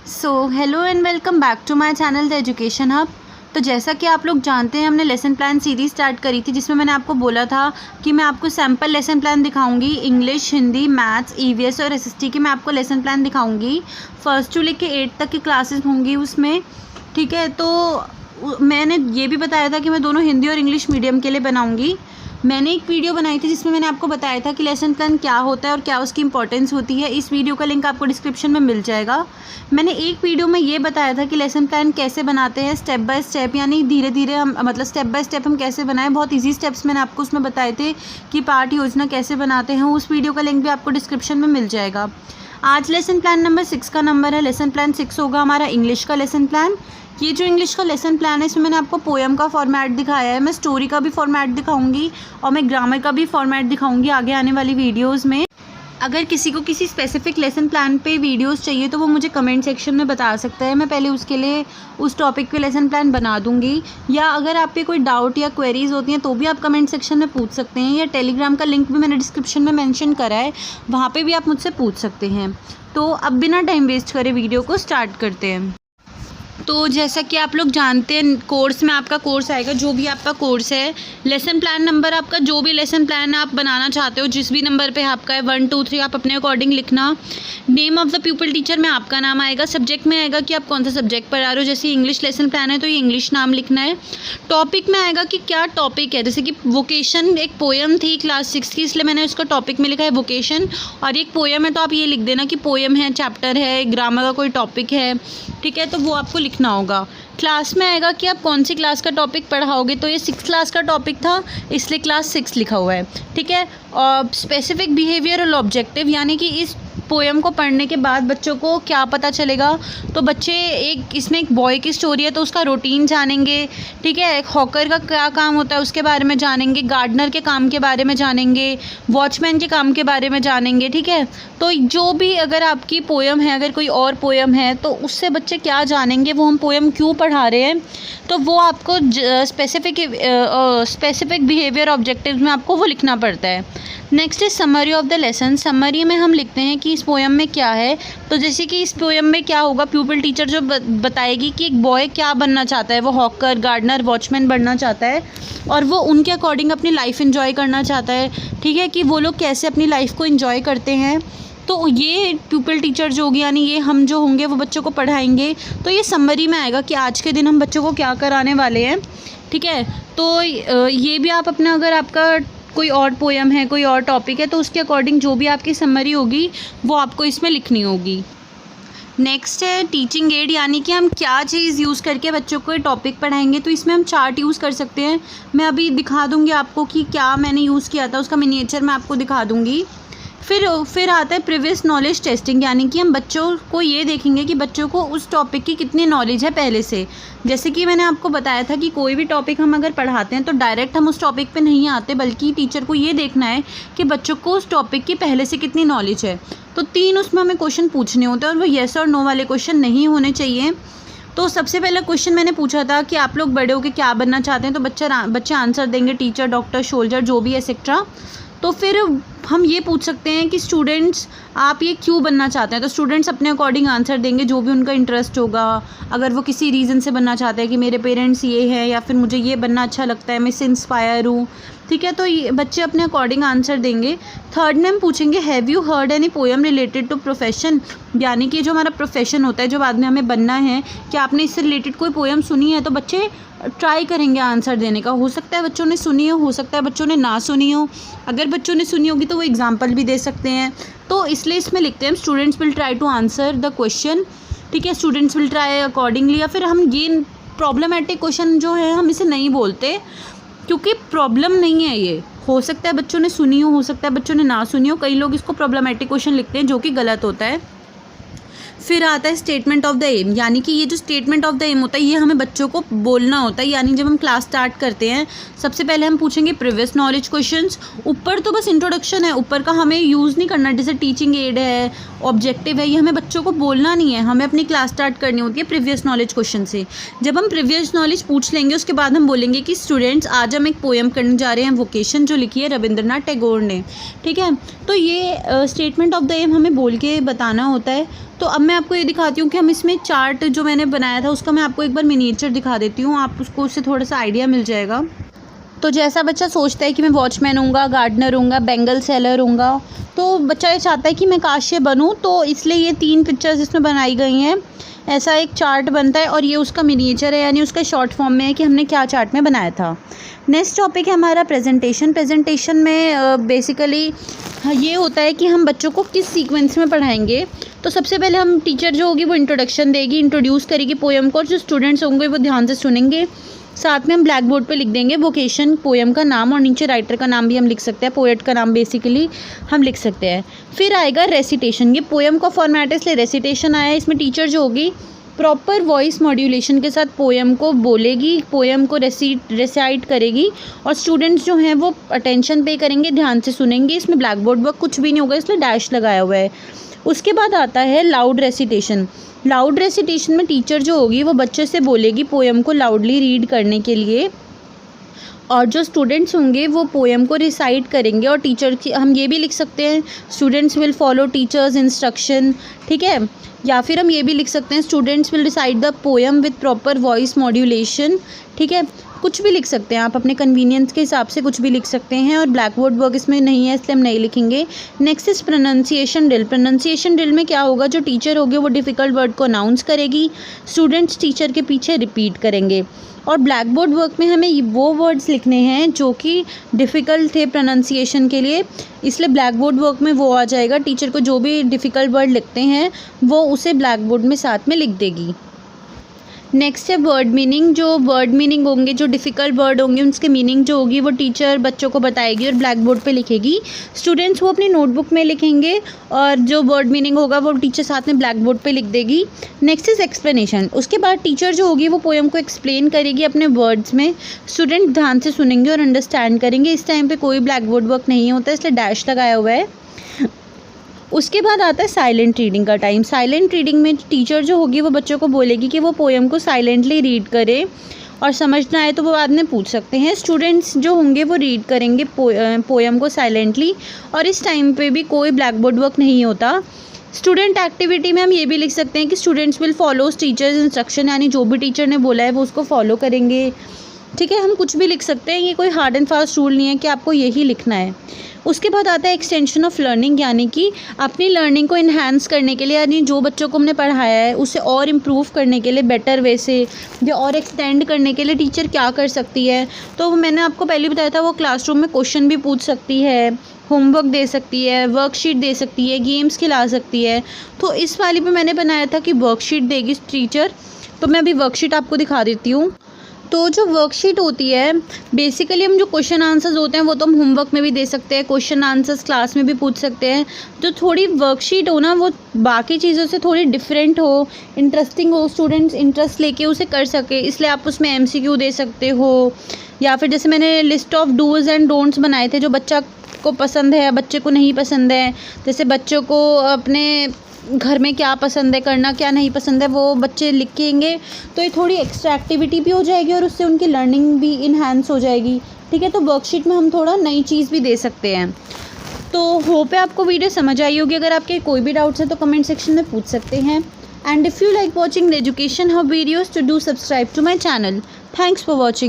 Hello and welcome back to my channel the education hub. तो जैसा कि आप लोग जानते हैं, हमने लेसन प्लान सीरीज़ स्टार्ट करी थी, जिसमें मैंने आपको बोला था कि मैं आपको सैम्पल लेसन प्लान दिखाऊंगी। इंग्लिश, हिंदी, मैथ्स, ईवीएस और एसएसटी की मैं आपको लेसन प्लान दिखाऊंगी। फर्स्ट टू लेके 8 तक की क्लासेस होंगी उसमें, ठीक है। तो मैंने ये भी बताया था कि मैं दोनों हिंदी और इंग्लिश मीडियम के लिए बनाऊँगी। मैंने एक वीडियो बनाई थी जिसमें मैंने आपको बताया था कि लेसन प्लान क्या होता है और क्या उसकी इंपॉर्टेंस होती है। इस वीडियो का लिंक आपको डिस्क्रिप्शन में मिल जाएगा। मैंने एक वीडियो में ये बताया था कि लेसन प्लान कैसे बनाते हैं स्टेप बाय स्टेप, यानी धीरे धीरे हम स्टेप बाय स्टेप हम कैसे बनाएं। बहुत इजी स्टेप्स मैंने आपको उसमें बताए थे कि पाठ योजना कैसे बनाते हैं। उस वीडियो का लिंक भी आपको डिस्क्रिप्शन में मिल जाएगा। आज लेसन प्लान नंबर 6 का नंबर है। लेसन प्लान 6 होगा हमारा इंग्लिश का लेसन प्लान। ये जो इंग्लिश का लेसन प्लान है, इसमें मैंने आपको पोएम का फॉर्मेट दिखाया है। मैं स्टोरी का भी फॉर्मेट दिखाऊंगी और मैं ग्रामर का भी फॉर्मेट दिखाऊंगी आगे आने वाली वीडियोस में। अगर किसी को किसी स्पेसिफिक लेसन प्लान पे वीडियोस चाहिए तो वो मुझे कमेंट सेक्शन में बता सकता है। मैं पहले उसके लिए उस टॉपिक पे लेसन प्लान बना दूंगी। या अगर आप पे कोई डाउट या क्वेरीज होती हैं तो भी आप कमेंट सेक्शन में पूछ सकते हैं। या टेलीग्राम का लिंक भी मैंने डिस्क्रिप्शन में मेंशन करा है, वहाँ पे भी आप मुझसे पूछ सकते हैं। तो अब बिना टाइम वेस्ट करे वीडियो को स्टार्ट करते हैं। तो जैसा कि आप लोग जानते हैं, कोर्स में आपका कोर्स आएगा, जो भी आपका कोर्स है, लेसन प्लान नंबर आपका जो भी लेसन प्लान आप बनाना चाहते हो, जिस भी नंबर पे आपका है 1 2 3 आप अपने अकॉर्डिंग लिखना। Name of the pupal teacher में आपका नाम आएगा। सब्जेक्ट में आएगा कि आप कौन सा सब्जेक्ट पढ़ा रहे हो। जैसे इंग्लिश लेसन प्लान है तो ये इंग्लिश नाम लिखना है। टॉपिक में आएगा कि क्या टॉपिक है। जैसे कि वोकेशन एक पोएम थी क्लास 6 की, इसलिए मैंने उसका टॉपिक में लिखा है वोकेशन। और एक पोएम है तो आप ये लिख देना कि पोएम है, चैप्टर है, ग्रामर का कोई टॉपिक है, ठीक है। तो वो आपको लिखना होगा। क्लास में आएगा कि आप कौन सी क्लास का टॉपिक पढ़ाओगे। तो ये 6 क्लास का टॉपिक था, इसलिए क्लास 6 लिखा हुआ है, ठीक है। और स्पेसिफिक बिहेवियर और ऑब्जेक्टिव, यानी कि इस पोएम को पढ़ने के बाद बच्चों को क्या पता चलेगा। तो बच्चे इसमें एक बॉय की स्टोरी है तो उसका रूटीन जानेंगे, ठीक है। एक हॉकर का क्या काम होता है उसके बारे में जानेंगे, गार्डनर के काम के बारे में जानेंगे, वॉचमैन के काम के बारे में जानेंगे, ठीक है। तो जो भी अगर आपकी पोएम है, अगर कोई और पोएम है तो उससे बच्चे क्या जानेंगे, वो हम पोएम क्यों पढ़ा रहे हैं, तो वो आपको स्पेसिफिक बिहेवियर ऑब्जेक्टिव में आपको वो लिखना पड़ता है। Next is summary of the lesson. Summary में हम लिखते हैं कि इस पोएम में क्या है। तो जैसे कि इस पोएम में क्या होगा, प्यूपल टीचर जो बताएगी कि एक बॉय क्या बनना चाहता है। वो हॉकर, गार्डनर, वॉचमैन बनना चाहता है और वो उनके अकॉर्डिंग अपनी लाइफ एंजॉय करना चाहता है, ठीक है, कि वो लोग कैसे अपनी लाइफ को एंजॉय करते हैं। तो ये प्यूपल टीचर जो होगी, यानी ये हम जो होंगे वो बच्चों को पढ़ाएंगे। तो ये समरी में आएगा कि आज के दिन हम बच्चों को क्या कराने वाले हैं, ठीक है। तो ये भी आप अपना, अगर आपका कोई और पोएम है, कोई और टॉपिक है, तो उसके अकॉर्डिंग जो भी आपकी समरी होगी वो आपको इसमें लिखनी होगी। नेक्स्ट है टीचिंग एड, यानी कि हम क्या चीज़ यूज़ करके बच्चों को टॉपिक पढ़ाएंगे। तो इसमें हम चार्ट यूज़ कर सकते हैं। मैं अभी दिखा दूँगी आपको कि क्या मैंने यूज़ किया था, उसका मिनिएचर मैं आपको दिखा दूँगी। फिर आता है प्रीवियस नॉलेज टेस्टिंग, यानी कि हम बच्चों को ये देखेंगे कि बच्चों को उस टॉपिक की कितनी नॉलेज है पहले से। जैसे कि मैंने आपको बताया था कि कोई भी टॉपिक हम अगर पढ़ाते हैं तो डायरेक्ट हम उस टॉपिक पे नहीं आते, बल्कि टीचर को ये देखना है कि बच्चों को उस टॉपिक की पहले से कितनी नॉलेज है। तो 3 उसमें हमें क्वेश्चन पूछने होते हैं और वो येस और नो वाले क्वेश्चन नहीं होने चाहिए। तो सबसे पहला क्वेश्चन मैंने पूछा था कि आप लोग बड़े होकर क्या बनना चाहते हैं। तो बच्चे आंसर देंगे टीचर, डॉक्टर, सोल्जर, जो भी एक्सेट्रा। तो फिर हम ये पूछ सकते हैं कि स्टूडेंट्स आप ये क्यों बनना चाहते हैं। तो स्टूडेंट्स अपने अकॉर्डिंग आंसर देंगे, जो भी उनका इंटरेस्ट होगा। अगर वो किसी रीज़न से बनना चाहते हैं कि मेरे पेरेंट्स ये हैं या फिर मुझे ये बनना अच्छा लगता है, मैं इससे इंस्पायर हूँ, ठीक है। तो ये बच्चे अपने अकॉर्डिंग आंसर देंगे। थर्ड में हम पूछेंगे have you heard any poem related to profession, यानी कि जो हमारा प्रोफेशन होता है, जो बाद में हमें बनना है, कि आपने इससे रिलेटेड कोई पोएम सुनी है। तो बच्चे ट्राई करेंगे आंसर देने का। हो सकता है बच्चों ने सुनी हो सकता है बच्चों ने ना सुनी हो। अगर बच्चों ने सुनी होगी तो वो एग्जाम्पल भी दे सकते हैं। तो इसलिए इसमें लिखते हैं students will try to answer the question, ठीक है। Students will try accordingly. या फिर हम ये प्रॉब्लमेटिक क्वेश्चन जो है हम इसे नहीं बोलते, क्योंकि प्रॉब्लम नहीं है ये। हो सकता है बच्चों ने सुनी हो सकता है बच्चों ने ना सुनी हो। कई लोग इसको प्रॉब्लमेटिक क्वेश्चन लिखते हैं, जो कि गलत होता है। फिर आता है स्टेटमेंट ऑफ द एम, यानी कि ये जो स्टेटमेंट ऑफ द एम होता है ये हमें बच्चों को बोलना होता है। यानी जब हम क्लास स्टार्ट करते हैं सबसे पहले हम पूछेंगे प्रीवियस नॉलेज क्वेश्चंस। ऊपर तो बस इंट्रोडक्शन है, ऊपर का हमें यूज़ नहीं करना। जैसे टीचिंग एड है, ऑब्जेक्टिव है, ये हमें बच्चों को बोलना नहीं है। हमें अपनी क्लास स्टार्ट करनी होती है प्रीवियस नॉलेज क्वेश्चन से। जब हम प्रीवियस नॉलेज पूछ लेंगे उसके बाद हम बोलेंगे कि स्टूडेंट्स आज हम एक पोएम करने जा रहे हैं, वोकेशन, जो लिखी है रविंद्रनाथ टैगोर ने, ठीक है। तो ये स्टेटमेंट ऑफ द एम हमें बोल के बताना होता है। तो अब मैं आपको ये दिखाती हूँ कि हम इसमें चार्ट जो मैंने बनाया था उसका मैं आपको एक बार मिनिएचर दिखा देती हूँ, आप उसको उससे थोड़ा सा आइडिया मिल जाएगा। तो जैसा बच्चा सोचता है कि मैं वॉचमैन हूँगा, गार्डनर हूँगा, बेंगल सेलर हूँगा, तो बच्चा ये चाहता है कि मैं काश्य बनूँ, तो इसलिए ये 3 पिक्चर्स इसमें बनाई गई हैं। ऐसा एक चार्ट बनता है और ये उसका मिनिएचर है, यानी उसका शॉर्ट फॉर्म में है कि हमने क्या चार्ट में बनाया था। नेक्स्ट टॉपिक है हमारा प्रेजेंटेशन। प्रेजेंटेशन में बेसिकली ये होता है कि हम बच्चों को किस सीक्वेंस में पढ़ाएंगे। तो सबसे पहले हम टीचर जो होगी वो इंट्रोडक्शन देगी, इंट्रोड्यूस करेगी पोएम को, और जो स्टूडेंट्स होंगे वो ध्यान से सुनेंगे। साथ में हम ब्लैक बोर्ड पे लिख देंगे वोकेशन, पोएम का नाम, और नीचे राइटर का नाम भी हम लिख सकते हैं, पोएट का नाम बेसिकली हम लिख सकते हैं। फिर आएगा रेसिटेशन। ये पोएम का फॉर्मेट है इसलिए रेसिटेशन आया है। इसमें टीचर जो होगी प्रॉपर वॉइस मॉड्यूलेशन के साथ पोएम को बोलेगी, पोएम को रेसाइट करेगी, और स्टूडेंट्स जो हैं वो अटेंशन पे करेंगे, ध्यान से सुनेंगे। इसमें ब्लैक बोर्ड वर्क कुछ भी नहीं होगा इसलिए डैश लगाया हुआ है। उसके बाद आता है लाउड रेसिटेशन। लाउड रेसिटेशन में टीचर जो होगी वो बच्चे से बोलेगी पोएम को लाउडली रीड करने के लिए, और जो स्टूडेंट्स होंगे वो पोएम को रिसाइट करेंगे। और टीचर की हम ये भी लिख सकते हैं students will follow teachers instruction, ठीक है। या फिर हम ये भी लिख सकते हैं students will recite the poem with proper voice modulation, ठीक है। कुछ भी लिख सकते हैं आप, अपने कन्वीनियंस के हिसाब से कुछ भी लिख सकते हैं। और ब्लैक बोर्ड वर्क इसमें नहीं है इसलिए हम नहीं लिखेंगे। Next is pronunciation drill. Pronunciation drill में क्या होगा, जो टीचर होगी वो डिफ़िकल्ट वर्ड को अनाउंस करेगी, स्टूडेंट्स टीचर के पीछे रिपीट करेंगे। और ब्लैक बोर्ड वर्क में हमें वो वर्ड्स लिखने हैं जो कि डिफ़िकल्ट थे प्रोनाउंसिएशन के लिए, इसलिए ब्लैक बोर्ड वर्क में वो आ जाएगा। टीचर को जो भी डिफ़िकल्ट वर्ड लिखते हैं वो उसे ब्लैक बोर्ड में साथ में लिख देगी। नेक्स्ट है वर्ड मीनिंग। जो वर्ड मीनिंग होंगे, जो डिफ़िकल्ट वर्ड होंगे, उसके मीनिंग जो होगी वो टीचर बच्चों को बताएगी और ब्लैक बोर्ड पे लिखेगी। स्टूडेंट्स वो अपनी नोटबुक में लिखेंगे और जो वर्ड मीनिंग होगा वो टीचर साथ में ब्लैक बोर्ड पे लिख देगी। Next is explanation. उसके बाद टीचर जो होगी वो पोएम को एक्सप्लेन करेगी अपने वर्ड्स में, स्टूडेंट ध्यान से सुनेंगे और अंडरस्टैंड करेंगे। इस टाइम पर कोई ब्लैक बोर्ड वर्क नहीं होता इसलिए डैश लगाया हुआ है। उसके बाद आता है साइलेंट रीडिंग का टाइम। साइलेंट रीडिंग में टीचर जो होगी वो बच्चों को बोलेगी कि वो पोएम को साइलेंटली रीड करे, और समझ ना आए तो वो बाद में पूछ सकते हैं। स्टूडेंट्स जो होंगे वो रीड करेंगे पोएम को साइलेंटली, और इस टाइम पे भी कोई ब्लैक बोर्ड वर्क नहीं होता। स्टूडेंट एक्टिविटी में हम ये भी लिख सकते हैं कि students will follow teachers instruction, यानी जो भी टीचर ने बोला है वो उसको फॉलो करेंगे, ठीक है। हम कुछ भी लिख सकते हैं, ये कोई हार्ड एंड फास्ट रूल नहीं है कि आपको यही लिखना है। उसके बाद आता है एक्सटेंशन ऑफ लर्निंग, यानी कि अपनी लर्निंग को इन्हांस करने के लिए, यानी जो बच्चों को हमने पढ़ाया है उसे और इम्प्रूव करने के लिए, बेटर वे से या और एक्सटेंड करने के लिए टीचर क्या कर सकती है। तो मैंने आपको पहले बताया था वो क्लासरूम में क्वेश्चन भी पूछ सकती है, होमवर्क दे सकती है, वर्कशीट दे सकती है, गेम्स खिला सकती है। तो इस वाली पे मैंने बनाया था कि वर्कशीट देगी टीचर, तो मैं अभी वर्कशीट आपको दिखा देती हूँ। तो जो वर्कशीट होती है बेसिकली हम जो क्वेश्चन आंसर्स होते हैं वो तो हम होमवर्क में भी दे सकते हैं, क्वेश्चन आंसर्स क्लास में भी पूछ सकते हैं। जो थोड़ी वर्कशीट हो ना वो बाकी चीज़ों से थोड़ी डिफरेंट हो, इंटरेस्टिंग हो, स्टूडेंट्स इंटरेस्ट लेके उसे कर सके, इसलिए आप उसमें MCQ दे सकते हो। या फिर जैसे मैंने list of dos and don'ts बनाए थे, जो बच्चा को पसंद है, बच्चे को नहीं पसंद है। जैसे बच्चों को अपने घर में क्या पसंद है करना, क्या नहीं पसंद है, वो बच्चे लिखेंगे, तो ये थोड़ी एक्स्ट्रा एक्टिविटी भी हो जाएगी और उससे उनकी लर्निंग भी इन्हांस हो जाएगी, ठीक है। तो वर्कशीट में हम थोड़ा नई चीज़ भी दे सकते हैं। तो होप है आपको वीडियो समझ आई होगी। अगर आपके कोई भी डाउट्स है तो कमेंट सेक्शन में पूछ सकते हैं। And if you like watching the education hub videos, to do subscribe to my channel. Thanks for watching.